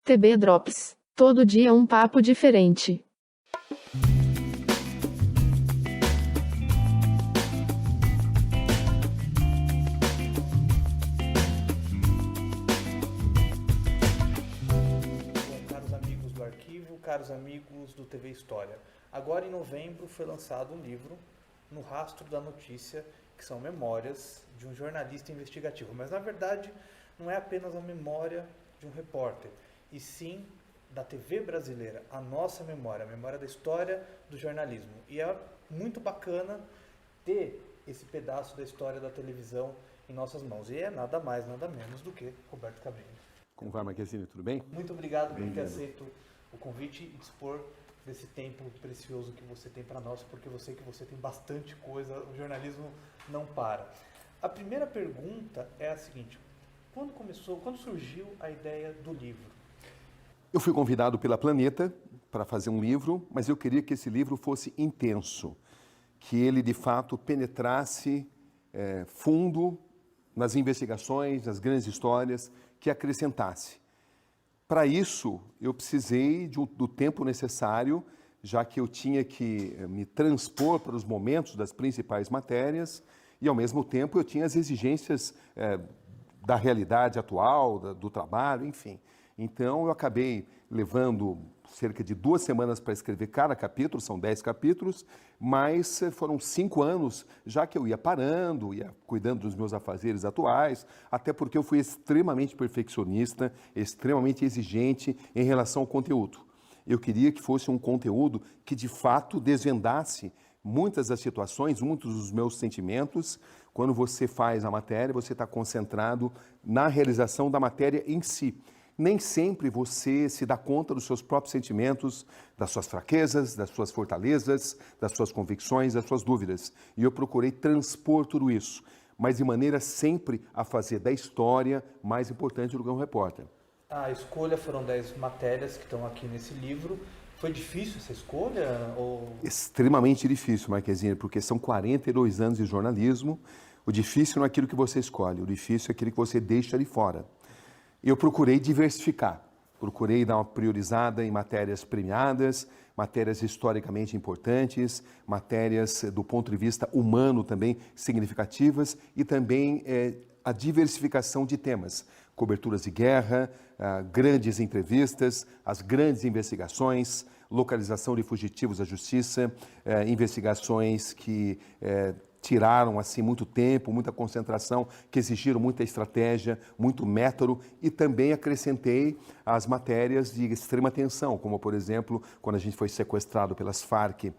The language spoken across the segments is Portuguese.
TB Drops. Todo dia um papo diferente. Caros amigos do arquivo, caros amigos do TV História. Agora em novembro foi lançado um livro, No Rastro da Notícia, que são memórias de um jornalista investigativo. Mas na verdade não é apenas a memória de um repórter, e sim da TV brasileira, a nossa memória, a memória da história do jornalismo. E é muito bacana ter esse pedaço da história da televisão em nossas mãos. E é nada mais, nada menos do que Roberto Cabrini. Como vai, Marquezine? Tudo bem? Muito obrigado por ter aceito o convite e dispor desse tempo precioso que você tem para nós, porque eu sei que você tem bastante coisa, o jornalismo não para. A primeira pergunta é a seguinte: quando surgiu a ideia do livro? Eu fui convidado pela Planeta para fazer um livro, mas eu queria que esse livro fosse intenso, que ele de fato penetrasse fundo nas investigações, nas grandes histórias, que acrescentasse. Para isso, eu precisei do tempo necessário, já que eu tinha que me transpor para os momentos das principais matérias e, ao mesmo tempo, eu tinha as exigências da realidade atual, do trabalho, enfim. Então, eu acabei levando cerca de 2 semanas para escrever cada capítulo, são 10 capítulos, mas foram 5 anos já que eu ia parando, ia cuidando dos meus afazeres atuais, até porque eu fui extremamente perfeccionista, extremamente exigente em relação ao conteúdo. Eu queria que fosse um conteúdo que, de fato, desvendasse muitas das situações, muitos dos meus sentimentos. Quando você faz a matéria, você está concentrado na realização da matéria em si. Nem sempre você se dá conta dos seus próprios sentimentos, das suas fraquezas, das suas fortalezas, das suas convicções, das suas dúvidas. E eu procurei transpor tudo isso, mas de maneira sempre a fazer da história mais importante do que um repórter. A escolha foram 10 matérias que estão aqui nesse livro. Foi difícil essa escolha? Extremamente difícil, Marquezine, porque são 42 anos de jornalismo. O difícil não é aquilo que você escolhe, o difícil é aquilo que você deixa de fora. Eu procurei diversificar, procurei dar uma priorizada em matérias premiadas, matérias historicamente importantes, matérias do ponto de vista humano também significativas e também a diversificação de temas, coberturas de guerra, grandes entrevistas, as grandes investigações, localização de fugitivos da justiça, investigações que tiraram assim muito tempo, muita concentração, que exigiram muita estratégia, muito método, e também acrescentei as matérias de extrema tensão, como por exemplo, quando a gente foi sequestrado pelas Farc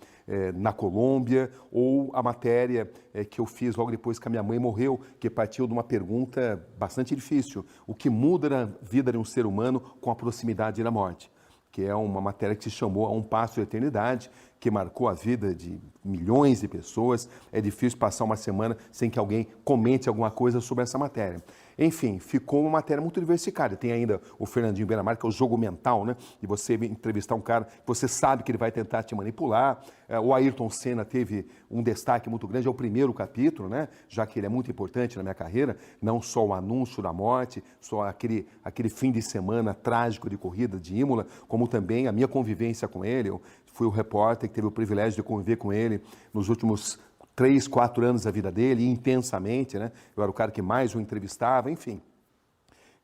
na Colômbia, ou a matéria que eu fiz logo depois que a minha mãe morreu, que partiu de uma pergunta bastante difícil: o que muda na vida de um ser humano com a proximidade da morte? Que é uma matéria que se chamou A um Passo da Eternidade, que marcou a vida de milhões de pessoas. É difícil passar uma semana sem que alguém comente alguma coisa sobre essa matéria. Enfim, ficou uma matéria muito diversificada. Tem ainda o Fernandinho Beiramar, que é o jogo mental, né? E você entrevistar um cara, você sabe que ele vai tentar te manipular. O Ayrton Senna teve um destaque muito grande, é o primeiro capítulo, né? Já que ele é muito importante na minha carreira, não só o anúncio da morte, só aquele fim de semana trágico de corrida de Imola, como também a minha convivência com ele. Eu fui o repórter que teve o privilégio de conviver com ele nos últimos 3, 4 anos da vida dele, intensamente, né? Eu era o cara que mais o entrevistava, enfim.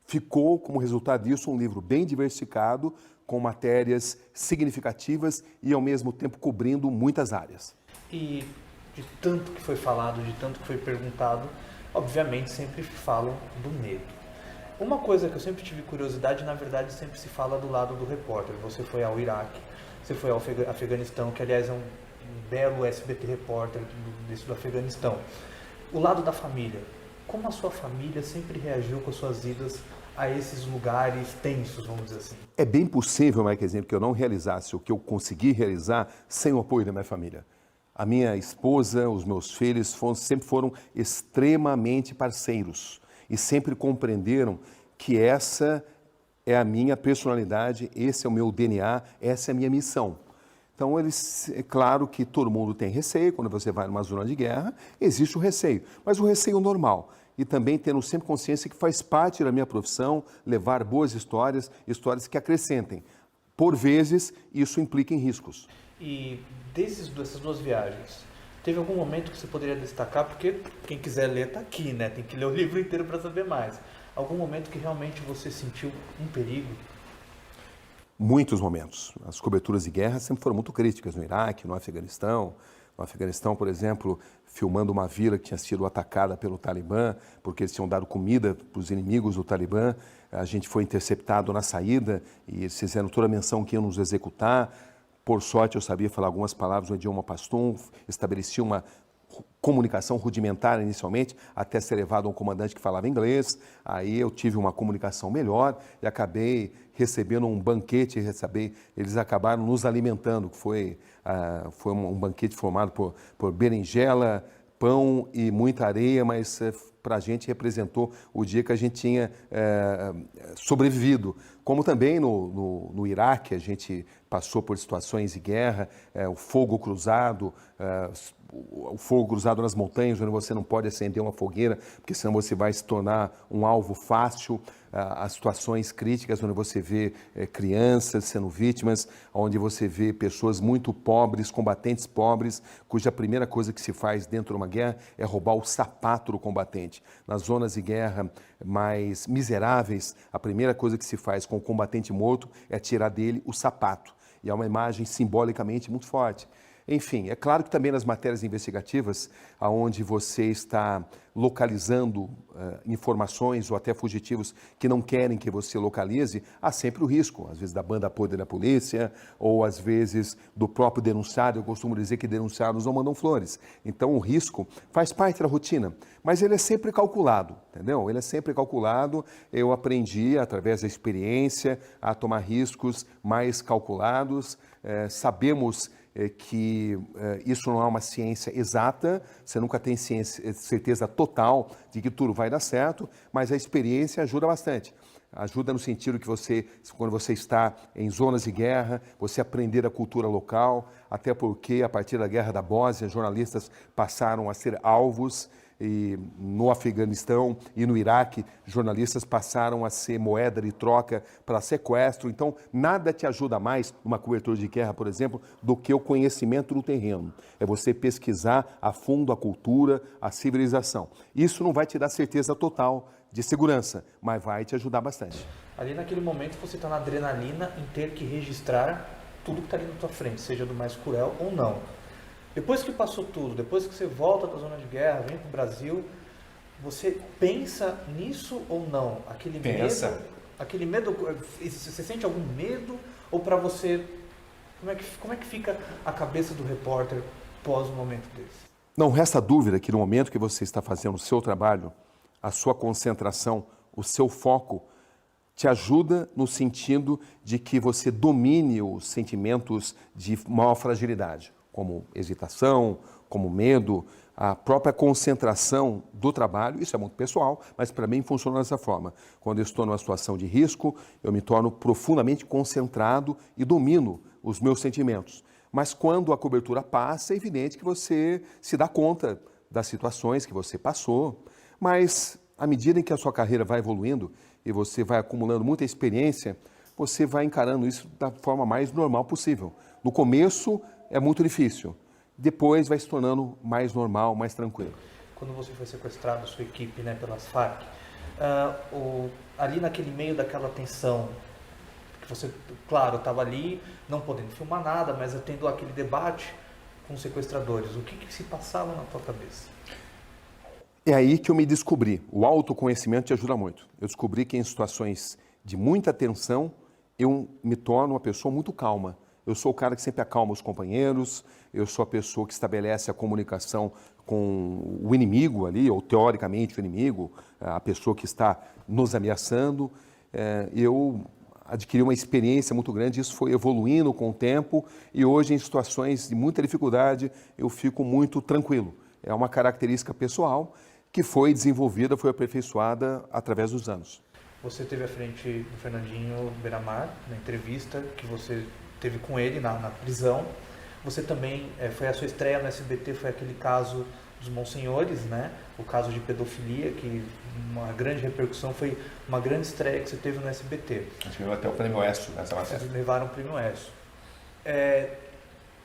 Ficou, como resultado disso, um livro bem diversificado, com matérias significativas e, ao mesmo tempo, cobrindo muitas áreas. E de tanto que foi falado, de tanto que foi perguntado, obviamente sempre falam do medo. Uma coisa que eu sempre tive curiosidade, na verdade, sempre se fala do lado do repórter. Você foi ao Iraque, você foi ao Afeganistão, que aliás é um belo SBT repórter do Afeganistão. O lado da família. Como a sua família sempre reagiu com as suas idas a esses lugares tensos, vamos dizer assim? É bem possível, Marquezine, que eu não realizasse o que eu consegui realizar sem o apoio da minha família. A minha esposa, os meus filhos sempre foram extremamente parceiros e sempre compreenderam que essa é a minha personalidade, esse é o meu DNA, essa é a minha missão. Então, é claro que todo mundo tem receio, quando você vai numa zona de guerra, existe o receio, mas o receio normal. e também tendo sempre consciência que faz parte da minha profissão levar boas histórias, histórias que acrescentem. Por vezes, isso implica em riscos. E dessas duas viagens, teve algum momento que você poderia destacar, porque quem quiser ler está aqui, né? Tem que ler o livro inteiro para saber mais. Algum momento que realmente você sentiu um perigo? Muitos momentos. As coberturas de guerra sempre foram muito críticas no Iraque, no Afeganistão. No Afeganistão, por exemplo, filmando uma vila que tinha sido atacada pelo Talibã, porque eles tinham dado comida para os inimigos do Talibã. A gente foi interceptado na saída e eles fizeram toda a menção que iam nos executar. Por sorte, eu sabia falar algumas palavras no idioma pastum, estabeleci uma comunicação rudimentar inicialmente, até ser levado a um comandante que falava inglês. Aí eu tive uma comunicação melhor e acabei recebendo um banquete, eles acabaram nos alimentando, que foi um banquete formado por berinjela, pão e muita areia, mas para a gente representou o dia que a gente tinha sobrevivido. Como também no Iraque, a gente passou por situações de guerra, o fogo cruzado nas montanhas, onde você não pode acender uma fogueira, porque senão você vai se tornar um alvo fácil. As situações críticas, onde você vê crianças sendo vítimas, onde você vê pessoas muito pobres, combatentes pobres, cuja primeira coisa que se faz dentro de uma guerra é roubar o sapato do combatente. Nas zonas de guerra mais miseráveis, a primeira coisa que se faz com o combatente morto é tirar dele o sapato. E é uma imagem simbolicamente muito forte. Enfim, é claro que também nas matérias investigativas, onde você está localizando informações ou até fugitivos que não querem que você localize, há sempre o risco, às vezes da banda podre da polícia, ou às vezes do próprio denunciado. Eu costumo dizer que denunciados não mandam flores. Então o risco faz parte da rotina, mas ele é sempre calculado, entendeu? Ele é sempre calculado. Eu aprendi, através da experiência, a tomar riscos mais calculados. Sabemos que isso não é uma ciência exata, você nunca tem certeza total de que tudo vai dar certo, mas a experiência ajuda bastante. Ajuda no sentido que quando você está em zonas de guerra, você aprender a cultura local, até porque a partir da Guerra da Bósnia, jornalistas passaram a ser alvos, e no Afeganistão e no Iraque, jornalistas passaram a ser moeda de troca para sequestro. Então, nada te ajuda mais, numa cobertura de guerra, por exemplo, do que o conhecimento do terreno. É você pesquisar a fundo a cultura, a civilização. Isso não vai te dar certeza total de segurança, mas vai te ajudar bastante. Ali naquele momento você está na adrenalina em ter que registrar tudo que está ali na tua frente, seja do mais cruel ou não. Depois que passou tudo, depois que você volta da zona de guerra, vem para o Brasil, você pensa nisso ou não? Aquele medo, você sente algum medo? Ou para você, como é que fica a cabeça do repórter pós um momento desse? Não resta dúvida que no momento que você está fazendo o seu trabalho, a sua concentração, o seu foco, te ajuda no sentido de que você domine os sentimentos de maior fragilidade, como hesitação, como medo, a própria concentração do trabalho. Isso é muito pessoal, mas para mim funciona dessa forma. Quando eu estou numa situação de risco, eu me torno profundamente concentrado e domino os meus sentimentos. Mas quando a cobertura passa, é evidente que você se dá conta das situações que você passou, mas à medida em que a sua carreira vai evoluindo e você vai acumulando muita experiência, você vai encarando isso da forma mais normal possível. No começo é muito difícil, depois vai se tornando mais normal, mais tranquilo. Quando você foi sequestrado, sua equipe, né, pelas Farc, ali naquele meio daquela tensão, que você, claro, estava ali, não podendo filmar nada, mas tendo aquele debate com os sequestradores, o que se passava na tua cabeça? É aí que eu me descobri. O autoconhecimento te ajuda muito. Eu descobri que em situações de muita tensão, eu me torno uma pessoa muito calma. Eu sou o cara que sempre acalma os companheiros, eu sou a pessoa que estabelece a comunicação com o inimigo ali, ou teoricamente o inimigo, a pessoa que está nos ameaçando. Eu adquiri uma experiência muito grande, isso foi evoluindo com o tempo, e hoje em situações de muita dificuldade eu fico muito tranquilo. É uma característica pessoal que foi desenvolvida, foi aperfeiçoada através dos anos. Você esteve à frente do Fernandinho Beiramar, na entrevista que você teve com ele na prisão. Você também, foi a sua estreia no SBT, foi aquele caso dos monsenhores, né? O caso de pedofilia, que uma grande repercussão, foi uma grande estreia que você teve no SBT. Acho que até o Prêmio Oeste nessa matéria. Vocês levaram o Prêmio Oeste.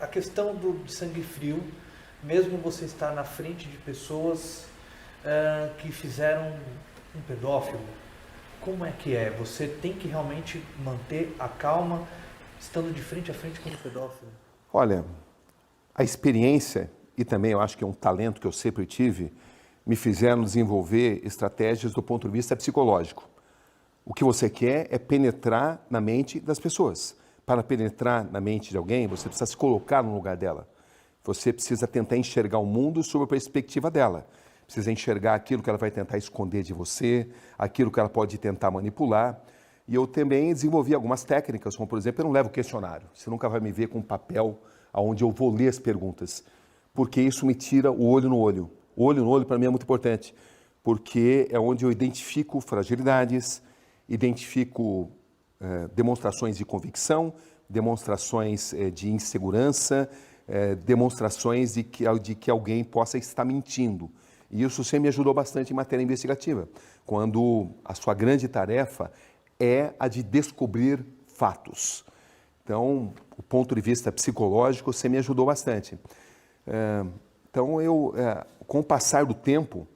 A questão de sangue frio, mesmo você estar na frente de pessoas que fizeram um pedófilo, como é que é? Você tem que realmente manter a calma estando de frente a frente com o pedófilo? Olha, a experiência e também eu acho que é um talento que eu sempre tive, me fizeram desenvolver estratégias do ponto de vista psicológico. O que você quer é penetrar na mente das pessoas. Para penetrar na mente de alguém, você precisa se colocar no lugar dela. Você precisa tentar enxergar o mundo sob a perspectiva dela. Precisa enxergar aquilo que ela vai tentar esconder de você, aquilo que ela pode tentar manipular. E eu também desenvolvi algumas técnicas, como por exemplo, eu não levo questionário. Você nunca vai me ver com um papel onde eu vou ler as perguntas, porque isso me tira o olho no olho. O olho no olho para mim é muito importante, porque é onde eu identifico fragilidades, identifico demonstrações de convicção, demonstrações de insegurança, demonstrações de que alguém possa estar mentindo. E isso sempre me ajudou bastante em matéria investigativa, quando a sua grande tarefa é a de descobrir fatos. Então, o ponto de vista psicológico sempre me ajudou bastante. Então, com o passar do tempo,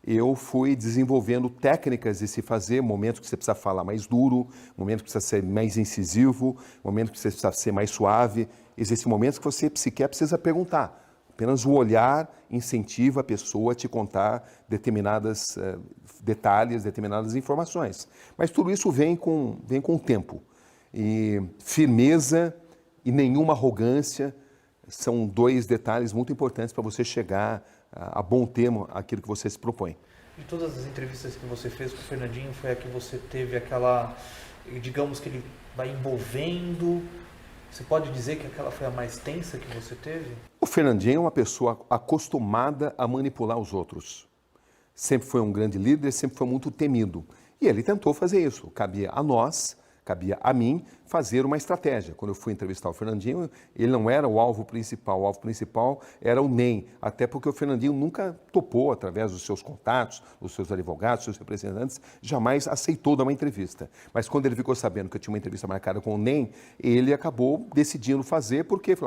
eu fui desenvolvendo técnicas de se fazer, momentos que você precisa falar mais duro, momentos que precisa ser mais incisivo, momentos que você precisa ser mais suave. Existem momentos que você sequer precisa perguntar. Apenas o olhar incentiva a pessoa a te contar determinados detalhes, determinadas informações. Mas tudo isso vem com o tempo. E firmeza e nenhuma arrogância são dois detalhes muito importantes para você chegar a bom termo aquilo que você se propõe. De todas as entrevistas que você fez com o Fernandinho, foi a que você teve aquela, digamos que ele vai envolvendo. Você pode dizer que aquela foi a mais tensa que você teve? O Fernandinho é uma pessoa acostumada a manipular os outros. Sempre foi um grande líder, sempre foi muito temido. E ele tentou fazer isso. Cabia a nós, cabia a mim, fazer uma estratégia. Quando eu fui entrevistar o Fernandinho, ele não era o alvo principal era o NEM, até porque o Fernandinho nunca topou, através dos seus contatos, dos seus advogados, dos seus representantes, jamais aceitou dar uma entrevista. Mas quando ele ficou sabendo que eu tinha uma entrevista marcada com o NEM, ele acabou decidindo fazer, porque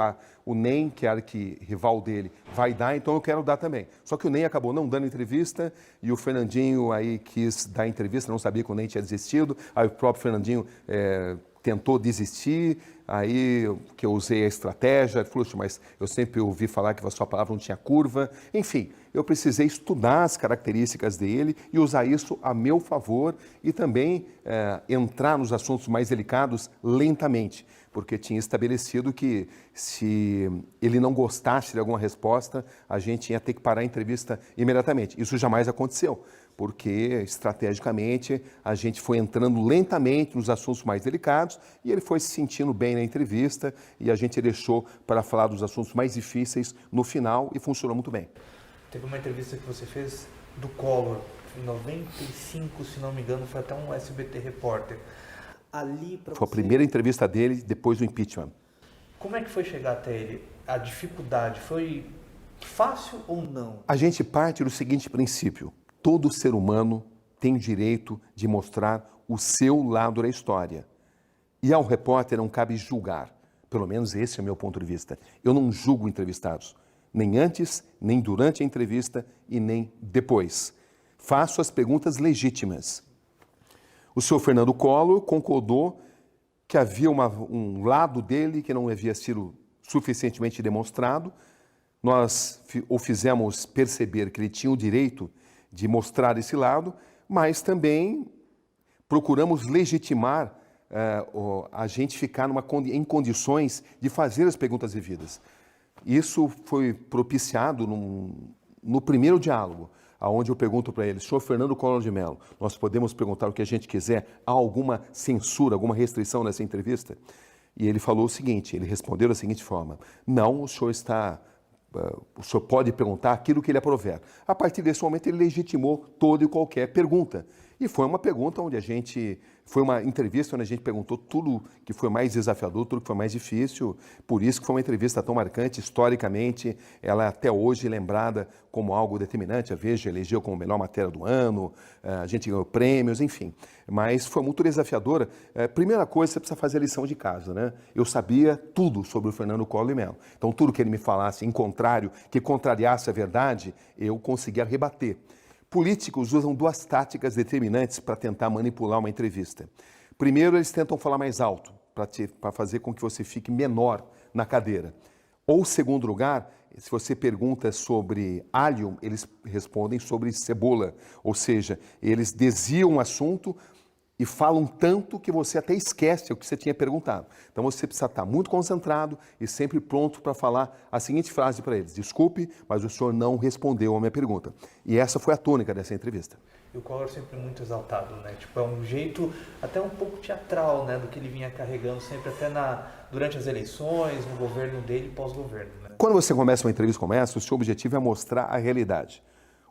o NEM, que era rival dele, vai dar, então eu quero dar também. Só que o NEM acabou não dando entrevista, e o Fernandinho aí quis dar entrevista, não sabia que o NEM tinha desistido, aí o próprio Fernandinho tentou desistir, aí que eu usei a estratégia, ele falou, mas eu sempre ouvi falar que a sua palavra não tinha curva. Enfim, eu precisei estudar as características dele e usar isso a meu favor e também entrar nos assuntos mais delicados lentamente, porque tinha estabelecido que se ele não gostasse de alguma resposta, a gente ia ter que parar a entrevista imediatamente. Isso jamais aconteceu, porque estrategicamente a gente foi entrando lentamente nos assuntos mais delicados e ele foi se sentindo bem na entrevista e a gente deixou para falar dos assuntos mais difíceis no final e funcionou muito bem. Teve uma entrevista que você fez do Collor, em 95, se não me engano, foi até um SBT Repórter. Foi a primeira entrevista dele depois do impeachment. Como é que foi chegar até ele? A dificuldade foi fácil ou não? A gente parte do seguinte princípio: todo ser humano tem o direito de mostrar o seu lado da história. E ao repórter não cabe julgar. Pelo menos esse é o meu ponto de vista. Eu não julgo entrevistados, nem antes, nem durante a entrevista e nem depois. Faço as perguntas legítimas. O senhor Fernando Collor concordou que havia um lado dele que não havia sido suficientemente demonstrado. Nós o fizemos perceber que ele tinha o direito de mostrar esse lado, mas também procuramos legitimar a gente ficar em condições de fazer as perguntas devidas. Isso foi propiciado no primeiro diálogo, onde eu pergunto para ele, senhor Fernando Collor de Mello, nós podemos perguntar o que a gente quiser? Há alguma censura, alguma restrição nessa entrevista? E ele falou o seguinte, ele respondeu da seguinte forma, não, o senhor pode perguntar aquilo que ele aprover. A partir desse momento, ele legitimou toda e qualquer pergunta. E foi uma pergunta onde foi uma entrevista onde a gente perguntou tudo que foi mais desafiador, tudo que foi mais difícil, por isso que foi uma entrevista tão marcante, historicamente, ela é até hoje lembrada como algo determinante, a Veja elegeu como melhor matéria do ano, a gente ganhou prêmios, enfim, mas foi muito desafiadora. Primeira coisa, você precisa fazer a lição de casa, né? Eu sabia tudo sobre o Fernando Collor de Mello, então tudo que ele me falasse em contrário, que contrariasse a verdade, eu conseguia rebater. Políticos usam duas táticas determinantes para tentar manipular uma entrevista. Primeiro, eles tentam falar mais alto, para fazer com que você fique menor na cadeira. Ou, segundo lugar, se você pergunta sobre alho, eles respondem sobre cebola. Ou seja, eles desviam o assunto e falam tanto que você até esquece o que você tinha perguntado. Então você precisa estar muito concentrado e sempre pronto para falar a seguinte frase para eles: desculpe, mas o senhor não respondeu a minha pergunta. E essa foi a tônica dessa entrevista. E o Collor sempre muito exaltado, né? Tipo, é um jeito até um pouco teatral, né, do que ele vinha carregando sempre até durante as eleições, no governo dele e pós-governo, né? Quando você começa uma entrevista como essa, o seu objetivo é mostrar a realidade.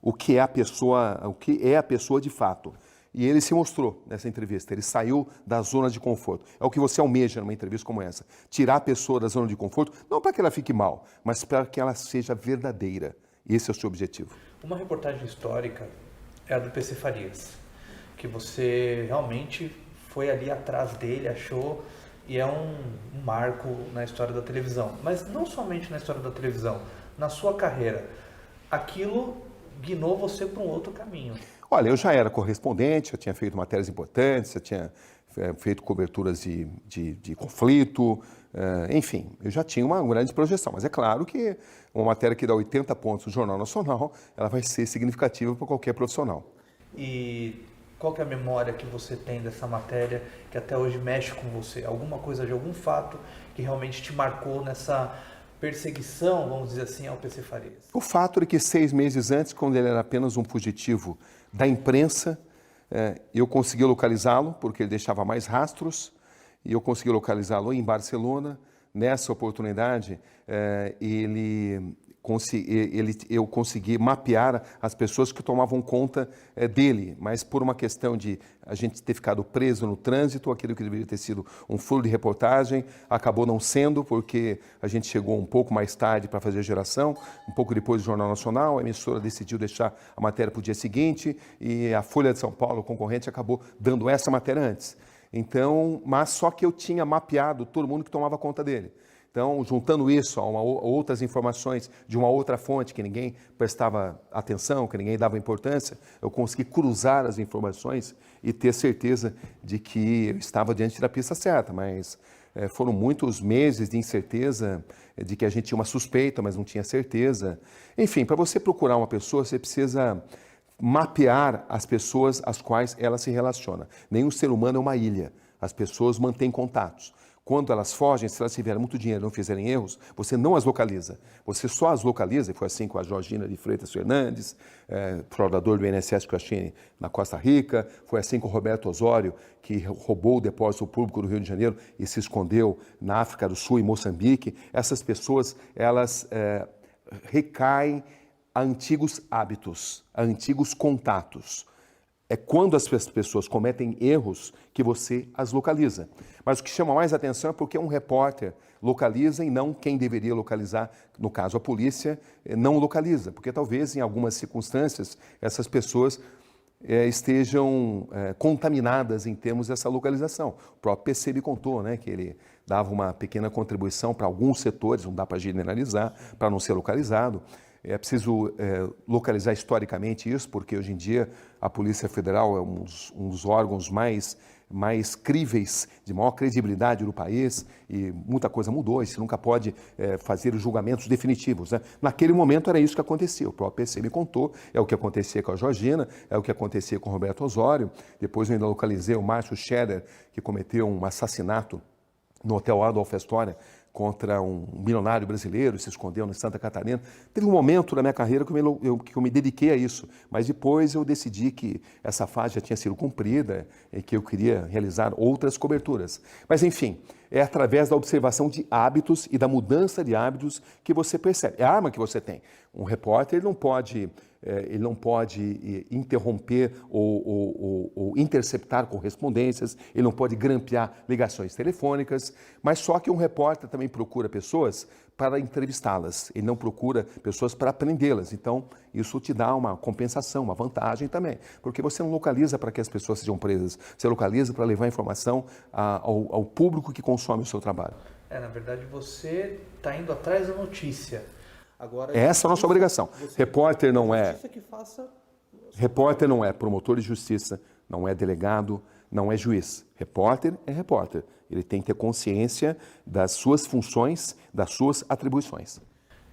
O que é a pessoa de fato. E ele se mostrou nessa entrevista, ele saiu da zona de conforto. É o que você almeja numa entrevista como essa. Tirar a pessoa da zona de conforto, não para que ela fique mal, mas para que ela seja verdadeira. Esse é o seu objetivo. Uma reportagem histórica é a do PC Farias, que você realmente foi ali atrás dele, achou, e é um marco na história da televisão. Mas não somente na história da televisão, na sua carreira. Aquilo guinou você para um outro caminho. Olha, eu já era correspondente, eu tinha feito matérias importantes, eu tinha feito coberturas de conflito, enfim, eu já tinha uma grande projeção. Mas é claro que uma matéria que dá 80 pontos no Jornal Nacional, ela vai ser significativa para qualquer profissional. E qual que é a memória que você tem dessa matéria que até hoje mexe com você? Alguma coisa de algum fato que realmente te marcou nessa perseguição, vamos dizer assim, ao PC Farias? O fato é que 6 meses antes, quando ele era apenas um fugitivo da imprensa, eu consegui localizá-lo, porque ele deixava mais rastros, e eu consegui localizá-lo em Barcelona. Nessa oportunidade, eu consegui mapear as pessoas que tomavam conta dele, mas por uma questão de a gente ter ficado preso no trânsito, aquilo que deveria ter sido um furo de reportagem, acabou não sendo, porque a gente chegou um pouco mais tarde para fazer a geração, um pouco depois do Jornal Nacional, a emissora decidiu deixar a matéria para o dia seguinte, e a Folha de São Paulo, o concorrente, acabou dando essa matéria antes. Então, mas só que eu tinha mapeado todo mundo que tomava conta dele. Então, juntando isso a outras informações de uma outra fonte que ninguém prestava atenção, que ninguém dava importância, eu consegui cruzar as informações e ter certeza de que eu estava diante da pista certa. Mas foram muitos meses de incerteza, de que a gente tinha uma suspeita, mas não tinha certeza. Enfim, para você procurar uma pessoa, você precisa mapear as pessoas às quais ela se relaciona. Nenhum ser humano é uma ilha. As pessoas mantêm contatos. Quando elas fogem, se elas tiverem muito dinheiro e não fizerem erros, você não as localiza. Você só as localiza, e foi assim com a Georgina de Freitas Fernandes, fraudador do INSS que eu achei na Costa Rica, foi assim com o Roberto Osório, que roubou o depósito público do Rio de Janeiro e se escondeu na África do Sul e Moçambique. Essas pessoas, elas recaem a antigos hábitos, a antigos contatos. É quando as pessoas cometem erros que você as localiza. Mas o que chama mais atenção é porque um repórter localiza e não quem deveria localizar, no caso a polícia, não localiza. Porque talvez em algumas circunstâncias essas pessoas estejam contaminadas em termos dessa localização. O próprio PC me contou, né, que ele dava uma pequena contribuição para alguns setores, não dá para generalizar, para não ser localizado. É preciso localizar historicamente isso, porque hoje em dia a Polícia Federal é um dos órgãos mais críveis, de maior credibilidade do país, e muita coisa mudou, e você nunca pode fazer os julgamentos definitivos, né? Naquele momento era isso que acontecia, o próprio PC me contou, é o que acontecia com a Georgina, é o que acontecia com o Roberto Osório. Depois eu ainda localizei o Márcio Scherer, que cometeu um assassinato no Hotel Adolf Astoria, contra um milionário brasileiro, se escondeu em Santa Catarina. Teve um momento na minha carreira que eu me dediquei a isso, mas depois eu decidi que essa fase já tinha sido cumprida e que eu queria realizar outras coberturas. Mas, enfim, é através da observação de hábitos e da mudança de hábitos que você percebe. É a arma que você tem. Um repórter não pode ele não pode interromper ou interceptar correspondências, ele não pode grampear ligações telefônicas, mas só que um repórter também procura pessoas para entrevistá-las, ele não procura pessoas para prendê-las. Então, isso te dá uma compensação, uma vantagem também, porque você não localiza para que as pessoas sejam presas, você localiza para levar informação ao público que consome o seu trabalho. Na verdade, você está indo atrás da notícia. Agora, essa é a nossa obrigação. Repórter não é... Repórter não é promotor de justiça, não é delegado, não é juiz. Repórter é repórter. Ele tem que ter consciência das suas funções, das suas atribuições.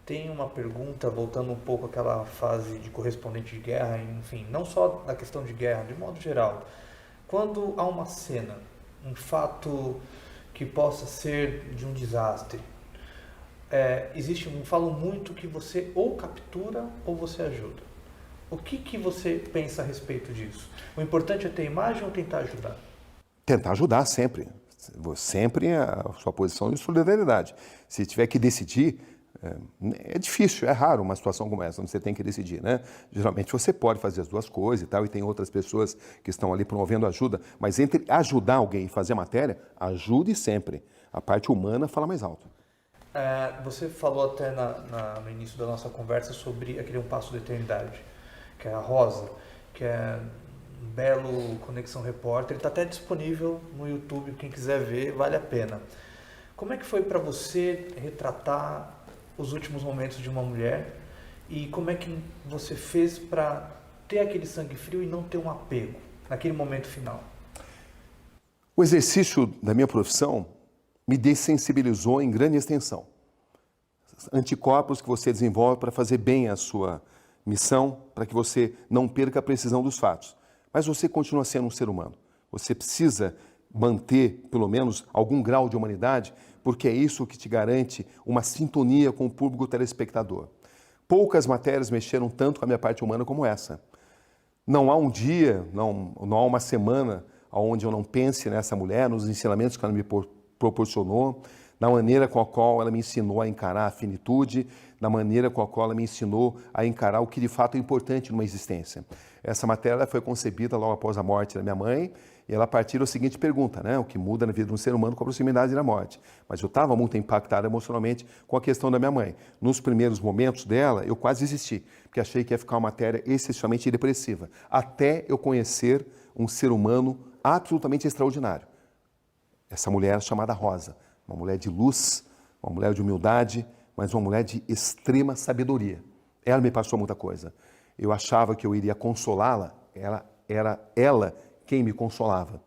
Tem uma pergunta, voltando um pouco àquela fase de correspondente de guerra, enfim, não só na questão de guerra, de modo geral. Quando há uma cena, um fato que possa ser de um desastre, falam muito que você ou captura ou você ajuda. O que você pensa a respeito disso? O importante é ter imagem ou tentar ajudar? Tentar ajudar sempre. Sempre a sua posição de solidariedade. Se tiver que decidir, é difícil, é raro uma situação como essa, onde você tem que decidir, né? Geralmente você pode fazer as duas coisas e tal, e tem outras pessoas que estão ali promovendo ajuda, mas entre ajudar alguém e fazer a matéria, ajude sempre. A parte humana fala mais alto. Você falou até no início da nossa conversa sobre aquele Um Passo da Eternidade, que é a Rosa, que é um belo Conexão Repórter. Ele está até disponível no YouTube, quem quiser ver, vale a pena. Como é que foi para você retratar os últimos momentos de uma mulher e como é que você fez para ter aquele sangue frio e não ter um apego naquele momento final? O exercício da minha profissão me dessensibilizou em grande extensão. Anticorpos que você desenvolve para fazer bem a sua missão, para que você não perca a precisão dos fatos. Mas você continua sendo um ser humano. Você precisa manter, pelo menos, algum grau de humanidade, porque é isso que te garante uma sintonia com o público telespectador. Poucas matérias mexeram tanto com a minha parte humana como essa. Não há um dia, não há uma semana onde eu não pense nessa mulher, nos ensinamentos que ela me proporcionou, na maneira com a qual ela me ensinou a encarar a finitude, na maneira com a qual ela me ensinou a encarar o que de fato é importante numa existência. Essa matéria foi concebida logo após a morte da minha mãe, e ela partiu da seguinte pergunta, né? O que muda na vida de um ser humano com a proximidade da morte. Mas eu estava muito impactado emocionalmente com a questão da minha mãe. Nos primeiros momentos dela, eu quase desisti, porque achei que ia ficar uma matéria excessivamente depressiva, até eu conhecer um ser humano absolutamente extraordinário. Essa mulher chamada Rosa, uma mulher de luz, uma mulher de humildade, mas uma mulher de extrema sabedoria. Ela me passou muita coisa. Eu achava que eu iria consolá-la, era ela quem me consolava.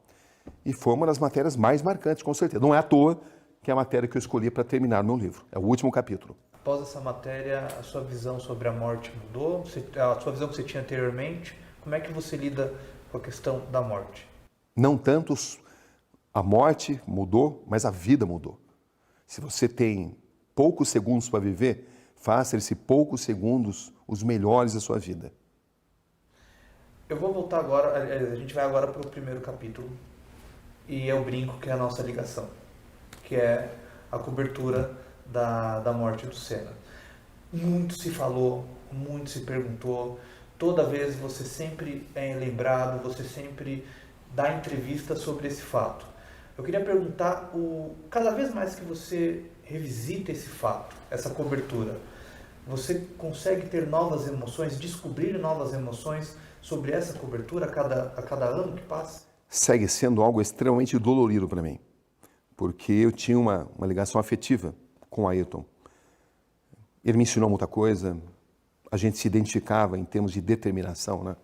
E foi uma das matérias mais marcantes, com certeza. Não é à toa que é a matéria que eu escolhi para terminar meu livro. É o último capítulo. Após essa matéria, a sua visão sobre a morte mudou? A sua visão que você tinha anteriormente? Como é que você lida com a questão da morte? Não tanto a morte mudou, mas a vida mudou. Se você tem poucos segundos para viver, faça esses poucos segundos os melhores da sua vida. Eu vou voltar agora, a gente vai agora para o primeiro capítulo, e eu brinco que é a nossa ligação, que é a cobertura da morte do Senna. Muito se falou, muito se perguntou, toda vez você sempre é lembrado, você sempre dá entrevista sobre esse fato. Eu queria perguntar, cada vez mais que você revisita esse fato, essa cobertura, você consegue ter novas emoções, descobrir novas emoções sobre essa cobertura a cada ano que passa? Segue sendo algo extremamente dolorido para mim, porque eu tinha uma ligação afetiva com o Ayrton. Ele me ensinou muita coisa, a gente se identificava em termos de determinação, né?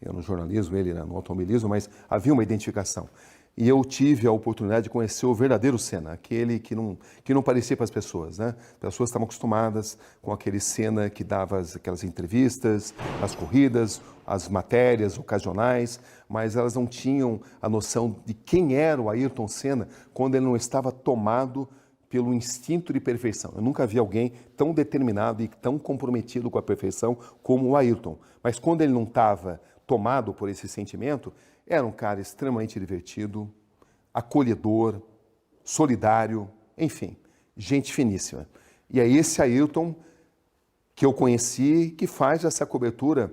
Eu no jornalismo, ele no automobilismo, mas havia uma identificação. E eu tive a oportunidade de conhecer o verdadeiro Senna, aquele que não parecia para as pessoas, né? As pessoas estavam acostumadas com aquele Senna que dava aquelas entrevistas, as corridas, as matérias ocasionais, mas elas não tinham a noção de quem era o Ayrton Senna quando ele não estava tomado pelo instinto de perfeição. Eu nunca vi alguém tão determinado e tão comprometido com a perfeição como o Ayrton. Mas quando ele não estava tomado por esse sentimento, era um cara extremamente divertido, acolhedor, solidário, enfim, gente finíssima. E é esse Ayrton que eu conheci, que faz essa cobertura,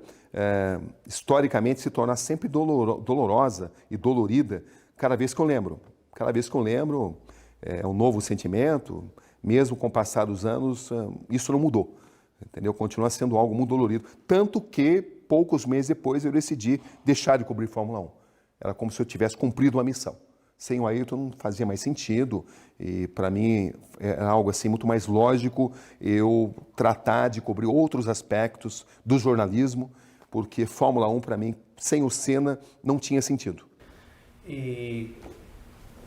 historicamente, se tornar sempre dolorosa e dolorida cada vez que eu lembro. Cada vez que eu lembro, é um novo sentimento, mesmo com o passar dos anos, isso não mudou. Entendeu? Continua sendo algo muito dolorido. Tanto que, poucos meses depois, eu decidi deixar de cobrir Fórmula 1. Era como se eu tivesse cumprido uma missão. Sem o Ayrton não fazia mais sentido e, para mim, é algo assim muito mais lógico eu tratar de cobrir outros aspectos do jornalismo, porque Fórmula 1, para mim, sem o Senna, não tinha sentido. E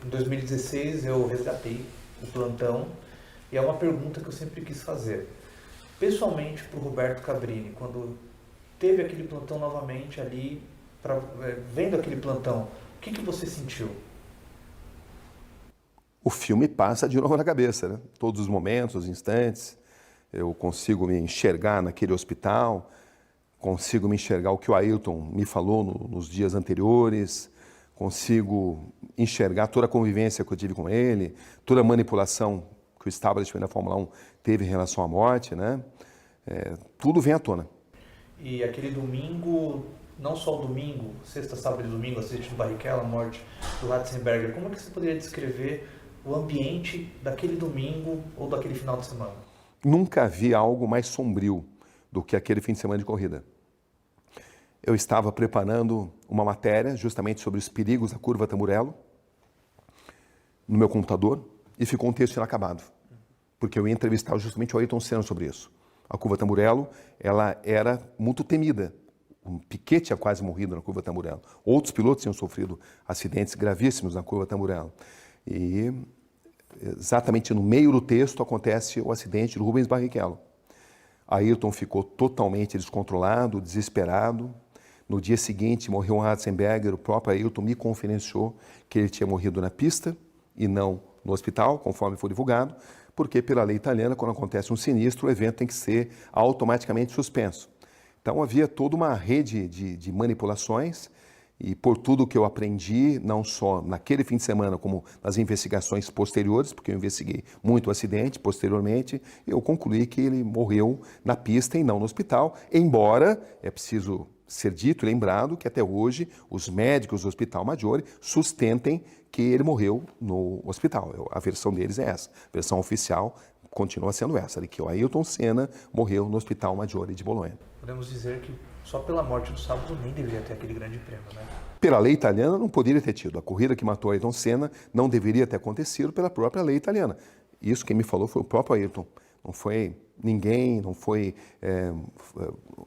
em 2016 eu resgatei o plantão e é uma pergunta que eu sempre quis fazer. Pessoalmente, para o Roberto Cabrini, quando teve aquele plantão novamente ali, vendo aquele plantão, o que você sentiu? O filme passa de novo na cabeça, né? Todos os momentos, os instantes, eu consigo me enxergar naquele hospital, consigo me enxergar o que o Ayrton me falou nos dias anteriores, consigo enxergar toda a convivência que eu tive com ele, toda a manipulação que o establishment da Fórmula 1 teve em relação à morte, né? Tudo vem à tona. E aquele domingo, não só o domingo, sexta, sábado e domingo, acidente do Barrichello, a morte do Ratzenberger, como é que você poderia descrever o ambiente daquele domingo ou daquele final de semana? Nunca vi algo mais sombrio do que aquele fim de semana de corrida. Eu estava preparando uma matéria justamente sobre os perigos da curva Tamburello no meu computador e ficou um texto inacabado, porque eu ia entrevistar justamente o Ayrton Senna sobre isso. A curva Tamburello, ela era muito temida. O Piquet tinha quase morrido na curva Tamburello. Outros pilotos tinham sofrido acidentes gravíssimos na curva Tamburello. E exatamente no meio do texto acontece o acidente do Rubens Barrichello. Ayrton ficou totalmente descontrolado, desesperado. No dia seguinte morreu um Ratzenberger, o próprio Ayrton me confidenciou que ele tinha morrido na pista e não no hospital, conforme foi divulgado, porque pela lei italiana, quando acontece um sinistro, o evento tem que ser automaticamente suspenso. Então havia toda uma rede de manipulações e por tudo que eu aprendi, não só naquele fim de semana, como nas investigações posteriores, porque eu investiguei muito o acidente posteriormente, eu concluí que ele morreu na pista e não no hospital, embora é preciso ser dito e lembrado que até hoje os médicos do Hospital Maggiore sustentem que ele morreu no hospital. A versão deles é essa. A versão oficial continua sendo essa, de que o Ayrton Senna morreu no Hospital Maggiore de Bolonha. Podemos dizer que só pela morte do sábado nem deveria ter aquele grande prêmio, né? Pela lei italiana não poderia ter tido. A corrida que matou Ayrton Senna não deveria ter acontecido pela própria lei italiana. Isso quem me falou foi o próprio Ayrton. Não foi ninguém, não foi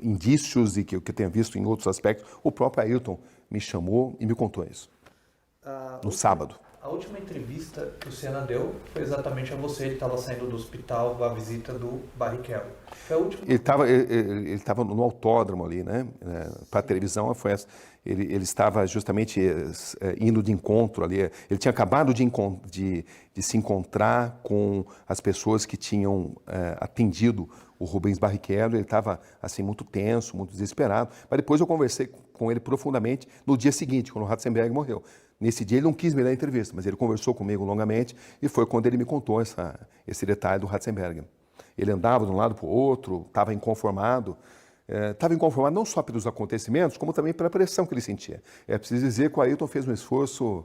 indícios de que eu tenha visto em outros aspectos. O próprio Ayrton me chamou e me contou isso. No sábado. A última entrevista que o Senna deu foi exatamente a você. Ele estava saindo do hospital, a visita do Barrichello. Foi a última... Ele estava no autódromo ali, né? Para a televisão foi essa. Ele estava justamente indo de encontro ali. Ele tinha acabado de se encontrar com as pessoas que tinham atendido o Rubens Barrichello. Ele estava assim muito tenso, muito desesperado. Mas depois eu conversei com ele profundamente no dia seguinte, quando o Ratzenberger morreu. Nesse dia ele não quis me dar entrevista, mas ele conversou comigo longamente e foi quando ele me contou esse detalhe do Ratzenberger. Ele andava de um lado para o outro, estava inconformado. Estava inconformado não só pelos acontecimentos, como também pela pressão que ele sentia. É preciso dizer que o Ayrton fez um esforço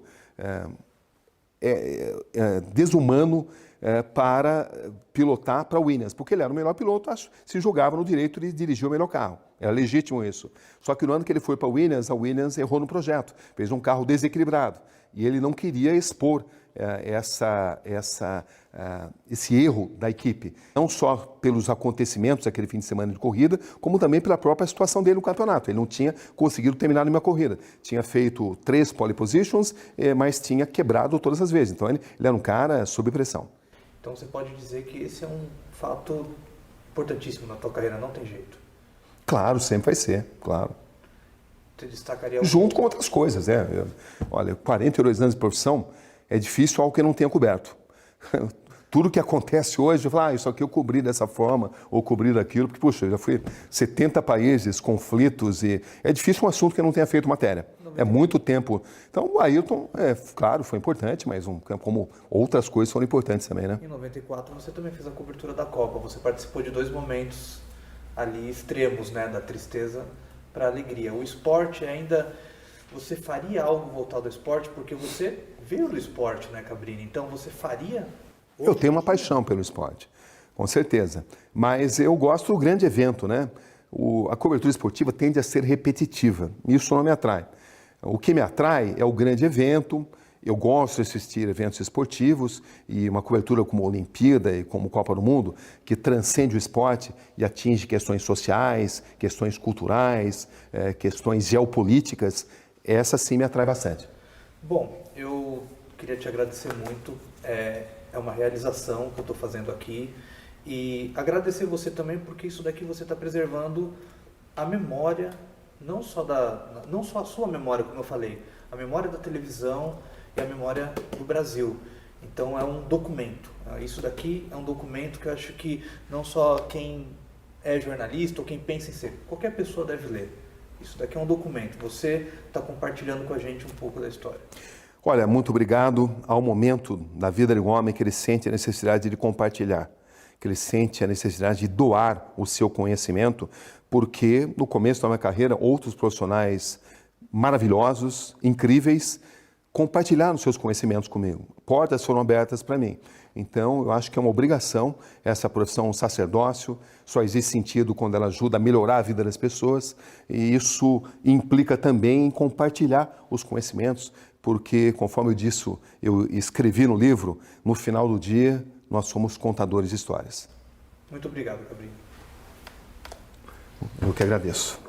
desumano para pilotar para a Williams, porque ele era o melhor piloto, se jogava no direito de dirigir o melhor carro. Era legítimo isso.Esse que no ano que ele foi para a Williams errou no projeto, fez um carro desequilibrado. E ele não queria expor esse erro da equipe, não só pelos acontecimentos daquele fim de semana de corrida, como também pela própria situação dele no campeonato. Ele não tinha conseguido terminar nenhuma corrida. Tinha feito 3 pole positions, mas tinha quebrado todas as vezes. Então ele era um cara sob pressão. Então você pode dizer que esse é um fato importantíssimo na tua carreira, não tem jeito. Claro, sempre vai ser, claro. Você destacaria... Junto com outras coisas, Olha, 42 anos de profissão é difícil algo que eu não tenha coberto. Tudo que acontece hoje, eu falo, isso aqui eu cobri dessa forma, ou cobri daquilo, porque, puxa, eu já fui 70 países, conflitos, e é difícil um assunto que eu não tenha feito matéria. É muito tempo. Então, o Ayrton, claro, foi importante, mas como outras coisas foram importantes também, né? Em 94, você também fez a cobertura da Copa. Você participou de 2 momentos ali extremos, né, da tristeza para a alegria. O esporte ainda, você faria algo voltado ao esporte porque você veio do esporte, né, Cabrini? Então você faria? Eu tenho uma paixão pelo esporte, com certeza. Mas eu gosto do grande evento, né? A cobertura esportiva tende a ser repetitiva. Isso não me atrai. O que me atrai é o grande evento. Eu gosto de assistir eventos esportivos e uma cobertura como a Olimpíada e como Copa do Mundo, que transcende o esporte e atinge questões sociais, questões culturais, questões geopolíticas. Essa sim me atrai bastante. Bom, eu queria te agradecer muito. É uma realização que eu estou fazendo aqui. E agradecer você também, porque isso daqui você está preservando a memória, não só a sua memória, como eu falei, a memória da televisão e a memória do Brasil. Então é um documento. Isso daqui é um documento que eu acho que não só quem é jornalista ou quem pensa em ser, qualquer pessoa deve ler. Isso daqui é um documento. Você está compartilhando com a gente um pouco da história. Olha, muito obrigado. Há um momento da vida de um homem que ele sente a necessidade de compartilhar, que ele sente a necessidade de doar o seu conhecimento, porque no começo da minha carreira, outros profissionais maravilhosos, incríveis, compartilharam seus conhecimentos comigo. Portas foram abertas para mim. Então, eu acho que é uma obrigação essa profissão, um sacerdócio, só existe sentido quando ela ajuda a melhorar a vida das pessoas, e isso implica também em compartilhar os conhecimentos, porque, conforme eu escrevi no livro, no final do dia, nós somos contadores de histórias. Muito obrigado, Cabrini. Eu que agradeço.